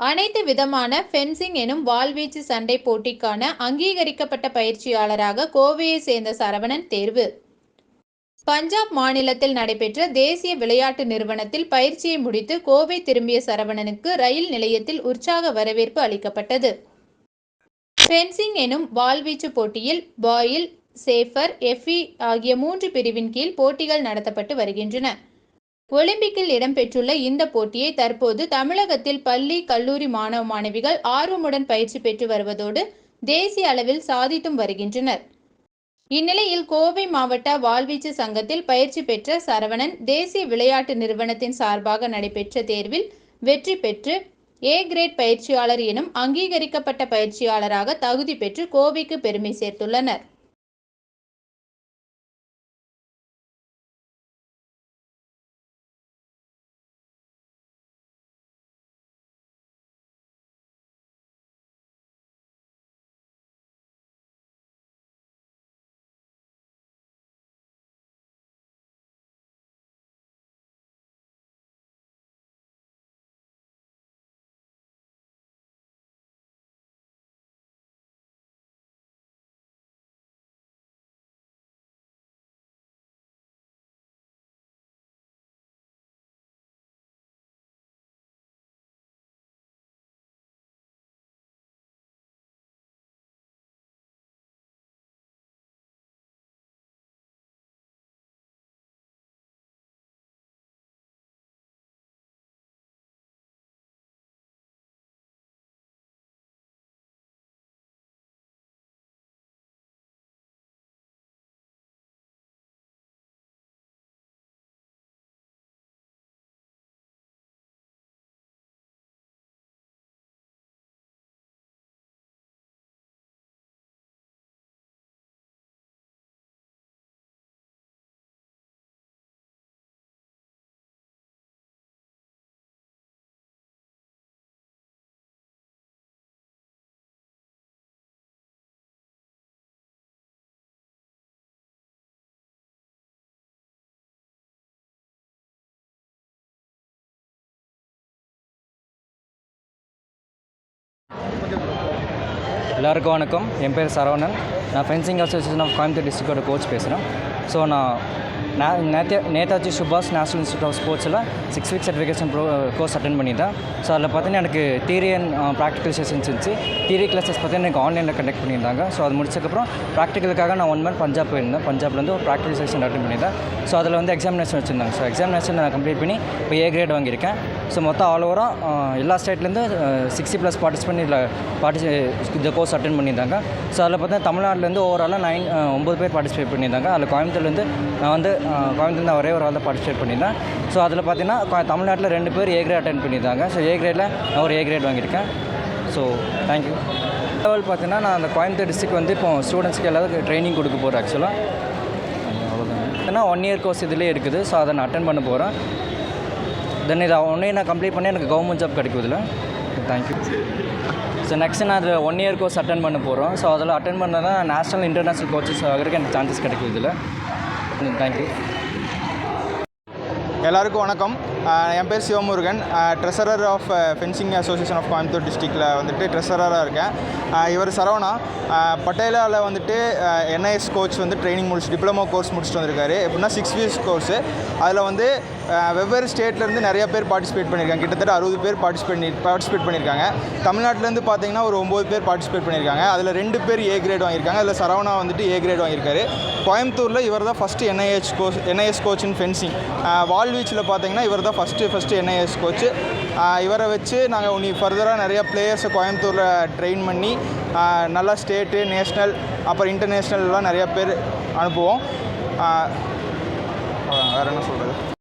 அனைத்து விதமான ஃபென்சிங் எனும் வாள்வீச்சு சண்டை போட்டிக்கான அங்கீகரிக்கப்பட்ட பயிற்சியாளராக கோவையை சேர்ந்த சரவணன் தேர்வு. பஞ்சாப் மாநிலத்தில் நடைபெற்ற தேசிய விளையாட்டு நிறுவனத்தில் பயிற்சியை முடித்து கோவை திரும்பிய சரவணனுக்கு ரயில் நிலையத்தில் உற்சாக வரவேற்பு அளிக்கப்பட்டது. ஃபென்சிங் எனும் வாள்வீச்சு போட்டியில் பாயில், சேஃபர், எஃபி ஆகிய 3 பிரிவின் கீழ் போட்டிகள் நடத்தப்பட்டு வருகின்றன. ஒலிம்பிக்கில் இடம்பெற்றுள்ள இந்த போட்டியை தற்போது தமிழகத்தில் பள்ளி, கல்லூரி மாணவ மாணவிகள் ஆர்வமுடன் பயிற்சி பெற்று வருவதோடு தேசிய அளவில் சாதித்தும் வருகின்றனர். இந்நிலையில் கோவை மாவட்ட வாள்வீச்சு சங்கத்தில் பயிற்சி பெற்ற சரவணன் தேசிய விளையாட்டு நிறுவனத்தின் சார்பாக நடைபெற்ற தேர்வில் வெற்றி பெற்று ஏ கிரேட் பயிற்சியாளர் எனும் அங்கீகரிக்கப்பட்ட பயிற்சியாளராக தகுதி பெற்று கோவைக்கு பெருமை சேர்த்துள்ளனர். எல்லாருக்கும் வணக்கம். என் பேர் சரவணன். நான் ஃபென்சிங் அசோசியேஷன் ஆஃப் கோயம்புத்தூர் டிஸ்ட்ரிக்டோட கோச் பேசுகிறேன். ஸோ நான் நேதாஜி சுபாஷ் நேஷனல் இன்ஸ்டியூட் ஆஃப் ஸ்போர்ட்ஸில் 6 வீக் சர்டிஃபிகேஷன் கோர்ஸ் அட்டென்ட் பண்ணியிருந்தேன். ஸோ அதில் பார்த்தீங்கன்னா எனக்கு தியரி அண்ட் ப்ராக்டிக்கல் செஷன்ஸ் இருந்துச்சு. தியரி கிளாஸஸ் பார்த்தீங்கன்னா எனக்கு ஆன்லைனில் கண்டக்ட் பண்ணியிருந்தாங்க. ஸோ அது முடிச்சதுக்கப்புறம் ப்ராக்டிக்கலுக்காக நான் 1 மந்த் பஞ்சாப் போயிருந்தேன். பஞ்சாப்லேருந்து ஒரு ப்ராக்டிக்கல் செஷன் அட்டென்ட் பண்ணியிருந்தேன். ஸோ அதில் வந்து எக்ஸாமினேஷன் வச்சுருந்தாங்க. ஸோ எக்ஸாமினேஷன் நான் கம்ப்ளீட் பண்ணி இப்போ ஏ கிரேட் வாங்கியிருக்கேன். ஸோ மொத்தம் ஆல் ஓவராக எல்லா ஸ்டேட்லேருந்து 60+ பார்ட்டிசிபெண்ட் இந்த கோர்ஸ் அட்டென்ட் பண்ணியிருந்தாங்க. ஸோ அதில் பார்த்தீங்கன்னா தமிழ்நாட்டிலேருந்து ஓவராலாக 9 பேர் பார்ட்டிசிபேட் பண்ணியிருந்தாங்க. அதில் கோயம்புத்தூர்லேருந்து நான் வந்து கோயம்புத்தூர்லேருந்து ஒரே ஒரு ஆள் தான் பார்ட்டிசிபேட் பண்ணியிருந்தேன். ஸோ அதில் பார்த்தீங்கன்னா தமிழ்நாட்டில் 2 பேர் ஏ கிரேட் அட்டென்ட் பண்ணியிருந்தாங்க. ஸோ ஏ கிரேடில் நான் ஒரு ஏ கிரேட் வாங்கியிருக்கேன். So thank you. லெவல் பார்த்தீங்கன்னா நான் அந்த கோயம்புத்தூர் டிஸ்ட்ரிக்ட் வந்து இப்போ ஸ்டூடெண்ட்ஸ்க்கு எல்லாத்துக்கும் ட்ரைனிங் கொடுக்க போகிறேன். ஆக்சுவலாக அவ்வளோதான். ஏன்னா 1 இயர் கோர்ஸ் இதிலே இருக்குது. ஸோ அதை நான் அட்டென்ட் பண்ண போகிறேன். தென் இதை நான் கம்ப்ளீட் பண்ணி எனக்கு கவர்மெண்ட் ஜாப் கிடைக்கும் இதில். தேங்க்யூ. ஸோ நெக்ஸ்ட்டு நான் அதில் 1 இயர் கோர்ஸ் அட்டென்ட் பண்ண போகிறோம். ஸோ அதில் அட்டென்ட் பண்ணால் தான் நேஷ்னல் இன்டர்நேஷ்னல் கோச்சஸ் ஆகிறதுக்கு எனக்கு சான்சஸ் கிடைக்கும் இதில். தேங்க்யூ. எல்லாருக்கும் வணக்கம். என் பேர் Sivamurugan. Treasurer of fencing association of Coimbatore டிஸ்ட்ரிக்டில் வந்துட்டு ட்ரெஸரராக இருக்கேன். இவர் சரவணா பட்டேலாவில் வந்துட்டு என்ஐஎஸ் கோச் வந்து ட்ரைனிங் டிப்ளமோ கோர்ஸ் முடிச்சுட்டு வந்திருக்காரு. எப்படின்னா 6 வீக்ஸ் கோர்ஸு. அதில் வந்து வெவ்வேறு ஸ்டேட்லேருந்து நிறையா பேர் பார்ட்டிசிபேட் பண்ணியிருக்காங்க. கிட்டத்தட்ட 60 பேர் பார்ட்டிசிபேட் பண்ணியிருக்காங்க. தமிழ்நாட்டிலேருந்து பார்த்தீங்கன்னா ஒரு 9 பேர் பார்ட்டிசிபேட் பண்ணியிருக்காங்க. அதில் 2 பேர் ஏ கிரேட் வாங்கியிருக்காங்க. அதில் சரவணா வந்துட்டு ஏ கிரேட் வாங்கியிருக்காரு. கோயம்புத்தூரில் இவர் தான் first NIS coach in fencing. வாள்வீச்சில் பார்த்தீங்கன்னா இவர் தான் ஃபஸ்ட்டு என்ஐஎஸ் கோச்சு. இவரை வச்சு நாங்கள் ஃபர்தராக நிறையா பிளேயர்ஸை கோயம்புத்தூரில் ட்ரெயின் பண்ணி நல்லா ஸ்டேட்டு, நேஷ்னல், அப்புறம் இன்டர்நேஷ்னல்லாம் நிறையா பேர் அனுப்புவோம். வேறு என்ன சொல்கிறது.